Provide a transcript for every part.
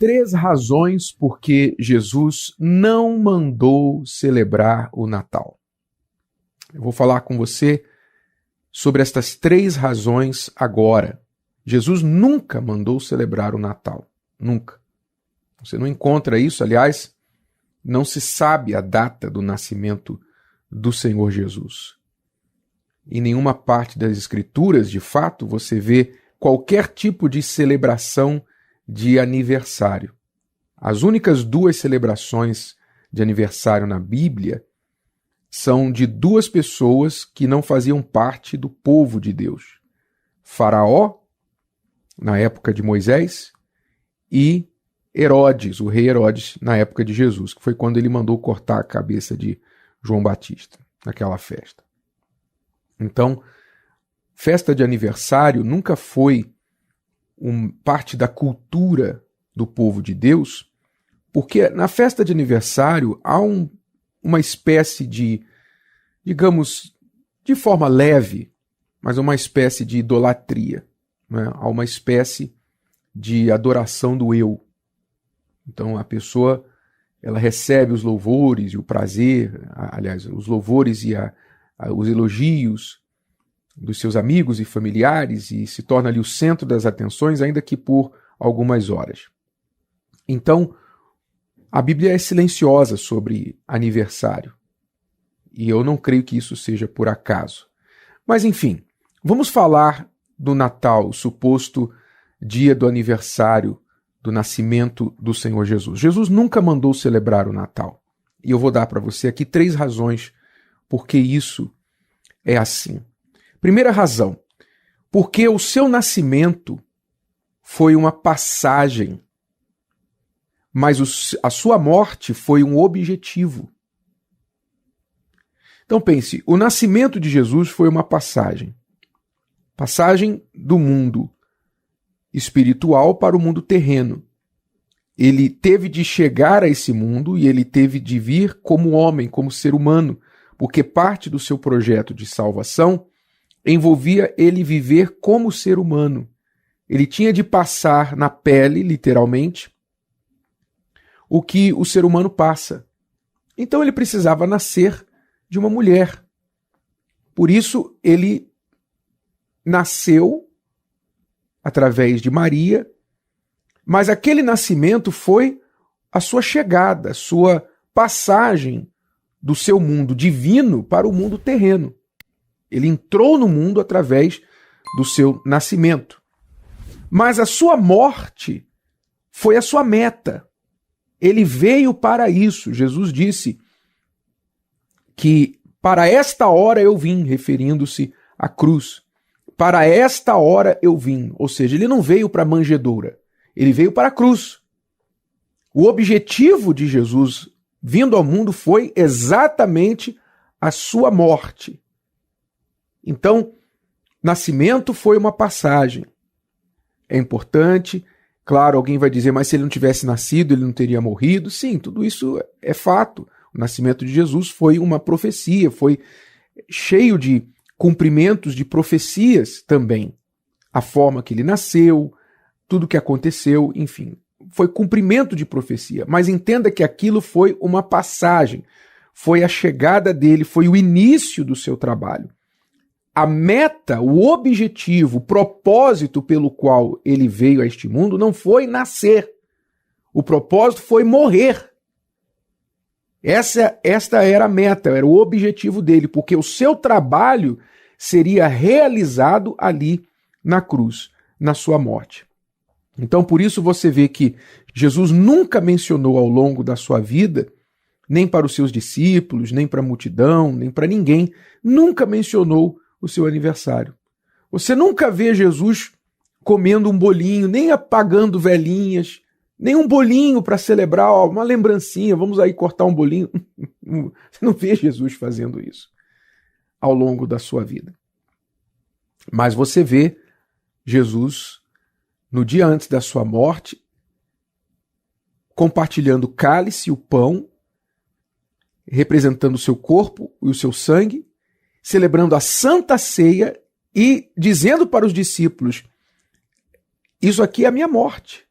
3 razões por que Jesus não mandou celebrar o Natal. Eu vou falar com você sobre estas 3 razões agora. Jesus nunca mandou celebrar o Natal. Nunca. Você não encontra isso, aliás, não se sabe a data do nascimento do Senhor Jesus. Em nenhuma parte das Escrituras, de fato, você vê qualquer tipo de celebração de aniversário. As únicas 2 celebrações de aniversário na Bíblia são de 2 pessoas que não faziam parte do povo de Deus. Faraó, na época de Moisés, e Herodes, o rei Herodes, na época de Jesus, que foi quando ele mandou cortar a cabeça de João Batista, naquela festa. Então, festa de aniversário nunca foi parte da cultura do povo de Deus, porque na festa de aniversário há uma espécie de, digamos, de forma leve, mas uma espécie de idolatria, né? Há uma espécie de adoração do eu. Então a pessoa ela recebe os louvores e o prazer, aliás, os louvores e os elogios dos seus amigos e familiares e se torna ali o centro das atenções, ainda que por algumas horas. Então, a Bíblia é silenciosa sobre aniversário. E eu não creio que isso seja por acaso. Mas, enfim, vamos falar do Natal, o suposto dia do aniversário do nascimento do Senhor Jesus. Jesus nunca mandou celebrar o Natal. E eu vou dar para você aqui 3 razões por que isso é assim. Primeira razão, porque o seu nascimento foi uma passagem, mas a sua morte foi um objetivo. Então pense, o nascimento de Jesus foi uma passagem. Passagem do mundo espiritual para o mundo terreno. Ele teve de chegar a esse mundo e ele teve de vir como homem, como ser humano, porque parte do seu projeto de salvação envolvia ele viver como ser humano. Ele tinha de passar na pele, literalmente, o que o ser humano passa. Então ele precisava nascer de uma mulher. Por isso ele nasceu através de Maria, mas aquele nascimento foi a sua chegada, a sua passagem do seu mundo divino para o mundo terreno. Ele entrou no mundo através do seu nascimento. Mas a sua morte foi a sua meta. Ele veio para isso. Jesus disse que para esta hora eu vim, referindo-se à cruz. Para esta hora eu vim. Ou seja, ele não veio para a manjedoura. Ele veio para a cruz. O objetivo de Jesus vindo ao mundo foi exatamente a sua morte. Então, nascimento foi uma passagem. É importante, claro, alguém vai dizer, mas se ele não tivesse nascido, ele não teria morrido. Sim, tudo isso é fato. O nascimento de Jesus foi uma profecia, foi cheio de cumprimentos de profecias também. A forma que ele nasceu, tudo que aconteceu, enfim, foi cumprimento de profecia. Mas entenda que aquilo foi uma passagem, foi a chegada dele, foi o início do seu trabalho. A meta, o objetivo, o propósito pelo qual ele veio a este mundo não foi nascer. O propósito foi morrer. Esta era a meta, era o objetivo dele, porque o seu trabalho seria realizado ali na cruz, na sua morte. Então, por isso você vê que Jesus nunca mencionou ao longo da sua vida, nem para os seus discípulos, nem para a multidão, nem para ninguém, nunca mencionou o seu aniversário. Você nunca vê Jesus comendo um bolinho, nem apagando velhinhas, nem um bolinho para celebrar, ó, uma lembrancinha, vamos aí cortar um bolinho. Você não vê Jesus fazendo isso ao longo da sua vida. Mas você vê Jesus, no dia antes da sua morte, compartilhando o cálice e o pão, representando o seu corpo e o seu sangue, celebrando a Santa Ceia e dizendo para os discípulos, isso aqui é a minha morte.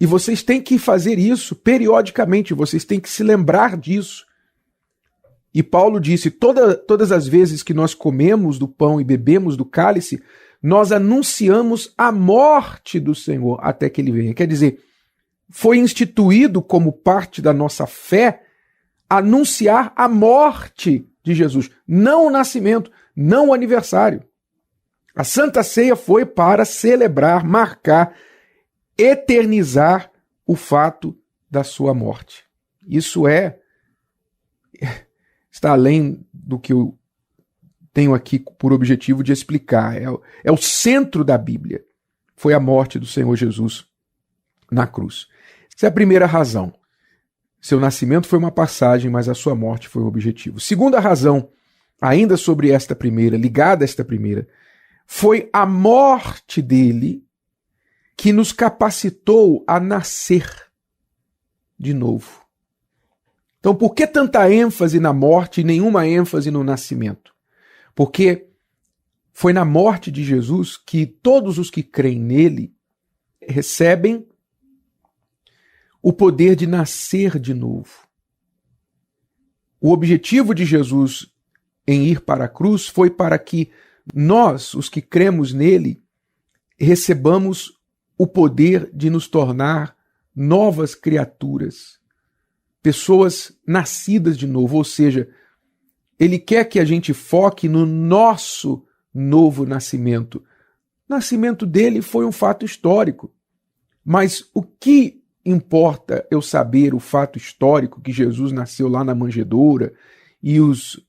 E vocês têm que fazer isso periodicamente, vocês têm que se lembrar disso. E Paulo disse, todas as vezes que nós comemos do pão e bebemos do cálice, nós anunciamos a morte do Senhor até que ele venha. Quer dizer, foi instituído como parte da nossa fé anunciar a morte de Jesus, não o nascimento, não o aniversário. A Santa Ceia foi para celebrar, marcar, eternizar o fato da sua morte. Isso está além do que eu tenho aqui por objetivo de explicar. É o centro da Bíblia. Foi a morte do Senhor Jesus na cruz. Essa é a primeira razão. Seu nascimento foi uma passagem, mas a sua morte foi o objetivo. Segunda razão, ainda sobre esta primeira, ligada a esta primeira, foi a morte dele que nos capacitou a nascer de novo. Então, por que tanta ênfase na morte e nenhuma ênfase no nascimento? Porque foi na morte de Jesus que todos os que creem nele recebem o poder de nascer de novo. O objetivo de Jesus em ir para a cruz foi para que nós, os que cremos nele, recebamos o poder de nos tornar novas criaturas, pessoas nascidas de novo, ou seja, ele quer que a gente foque no nosso novo nascimento. O nascimento dele foi um fato histórico, mas o que importa eu saber o fato histórico que Jesus nasceu lá na manjedoura e os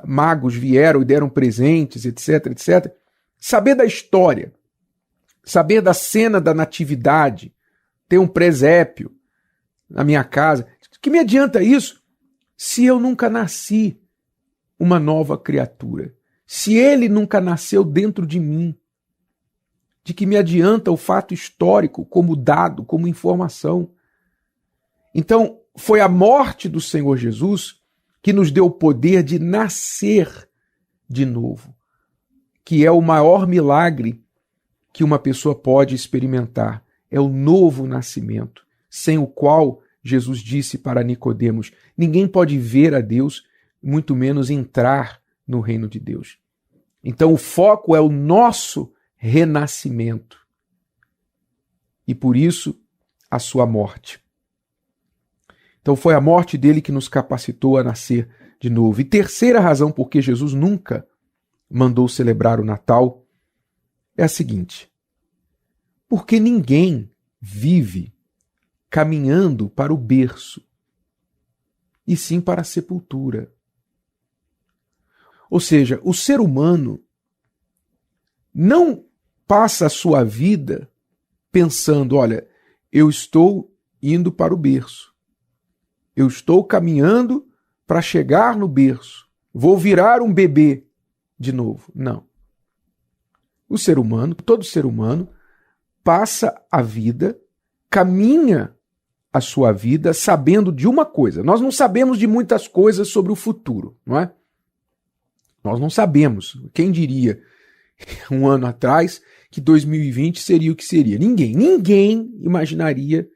magos vieram e deram presentes, etc, etc. Saber da história, saber da cena da natividade, ter um presépio na minha casa. Que me adianta isso se eu nunca nasci uma nova criatura? Se ele nunca nasceu dentro de mim? De que me adianta o fato histórico como dado, como informação? Então, foi a morte do Senhor Jesus que nos deu o poder de nascer de novo, que é o maior milagre que uma pessoa pode experimentar. É o novo nascimento, sem o qual Jesus disse para Nicodemos, ninguém pode ver a Deus, muito menos entrar no reino de Deus. Então o foco é o nosso renascimento. E por isso a sua morte. Então foi a morte dele que nos capacitou a nascer de novo. E terceira razão por que Jesus nunca mandou celebrar o Natal é a seguinte: porque ninguém vive caminhando para o berço, e sim para a sepultura. Ou seja, o ser humano não passa a sua vida pensando, olha, eu estou indo para o berço, eu estou caminhando para chegar no berço, vou virar um bebê de novo. Não. O ser humano, todo ser humano, passa a vida, caminha a sua vida sabendo de uma coisa. Nós não sabemos de muitas coisas sobre o futuro, não é? Nós não sabemos. Quem diria um ano atrás que 2020 seria o que seria? Ninguém imaginaria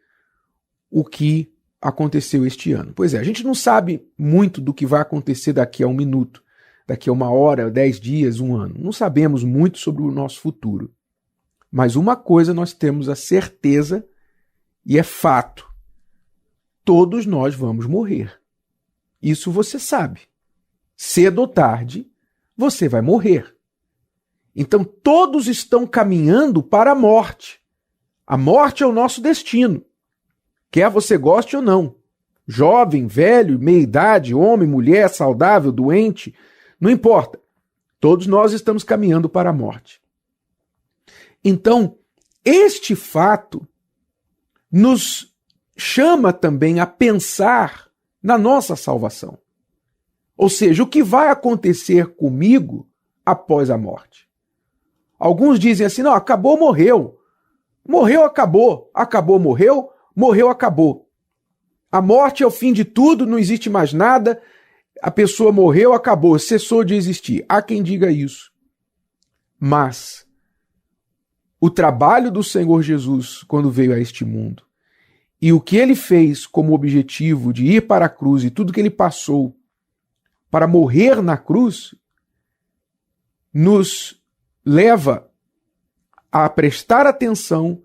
o que aconteceu este ano. Pois é, a gente não sabe muito do que vai acontecer daqui a um minuto, daqui a uma hora, 10 dias, um ano. Não sabemos muito sobre o nosso futuro. Mas uma coisa nós temos a certeza, e é fato: todos nós vamos morrer. Isso você sabe. Cedo ou tarde, você vai morrer. Então todos estão caminhando para a morte. A morte é o nosso destino. Quer você goste ou não. Jovem, velho, meia-idade, homem, mulher, saudável, doente, não importa. Todos nós estamos caminhando para a morte. Então, este fato nos chama também a pensar na nossa salvação. Ou seja, o que vai acontecer comigo após a morte? Alguns dizem assim, não, acabou, morreu. Morreu, acabou. Acabou, morreu. Morreu, acabou. A morte é o fim de tudo, não existe mais nada. A pessoa morreu, acabou, cessou de existir. Há quem diga isso. Mas o trabalho do Senhor Jesus quando veio a este mundo e o que ele fez como objetivo de ir para a cruz e tudo que ele passou para morrer na cruz, nos leva a prestar atenção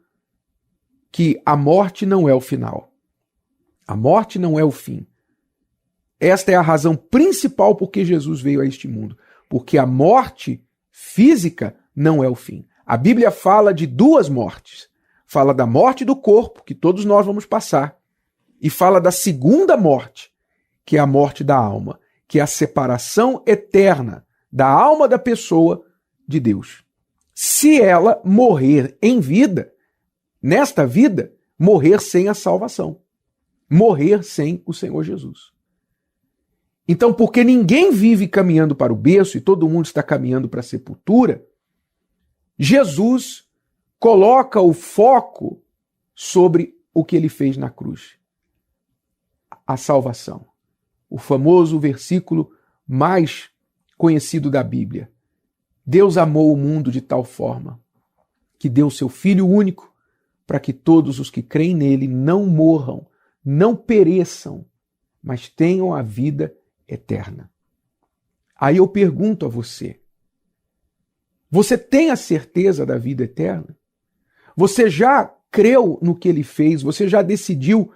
que a morte não é o final. A morte não é o fim. Esta é a razão principal por que Jesus veio a este mundo. Porque a morte física não é o fim. A Bíblia fala de duas mortes. Fala da morte do corpo, que todos nós vamos passar, e fala da segunda morte, que é a morte da alma, que é a separação eterna da alma da pessoa de Deus. Se ela morrer em vida, nesta vida, morrer sem a salvação. Morrer sem o Senhor Jesus. Então, porque ninguém vive caminhando para o berço e todo mundo está caminhando para a sepultura, Jesus coloca o foco sobre o que ele fez na cruz. A salvação. O famoso versículo mais conhecido da Bíblia. Deus amou o mundo de tal forma que deu seu Filho único para que todos os que creem nele não morram, não pereçam, mas tenham a vida eterna. Aí eu pergunto a você, você tem a certeza da vida eterna? Você já creu no que ele fez? Você já decidiu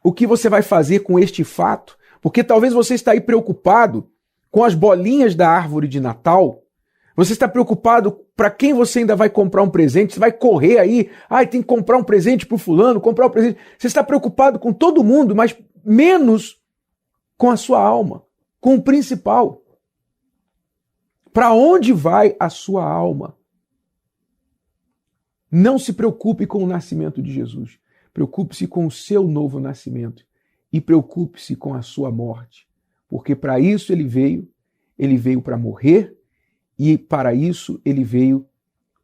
o que você vai fazer com este fato? Porque talvez você está aí preocupado com as bolinhas da árvore de Natal. Você está preocupado para quem você ainda vai comprar um presente. Você vai correr aí, tem que comprar um presente para o fulano, comprar um presente. Você está preocupado com todo mundo, mas menos com a sua alma, com o principal. Para onde vai a sua alma? Não se preocupe com o nascimento de Jesus. Preocupe-se com o seu novo nascimento. E preocupe-se com a sua morte. Porque para isso ele veio para morrer, e para isso ele veio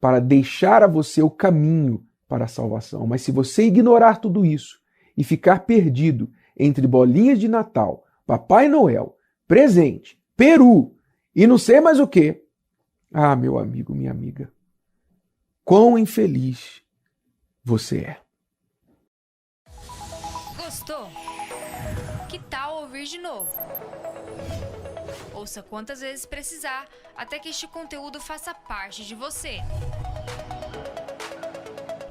para deixar a você o caminho para a salvação. Mas se você ignorar tudo isso e ficar perdido entre bolinhas de Natal, Papai Noel, presente, peru e não sei mais o quê, meu amigo, minha amiga, quão infeliz você é. Gostou? Que tal ouvir de novo? Ouça quantas vezes precisar, até que este conteúdo faça parte de você.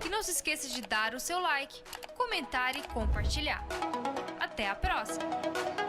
E não se esqueça de dar o seu like, comentar e compartilhar. Até a próxima!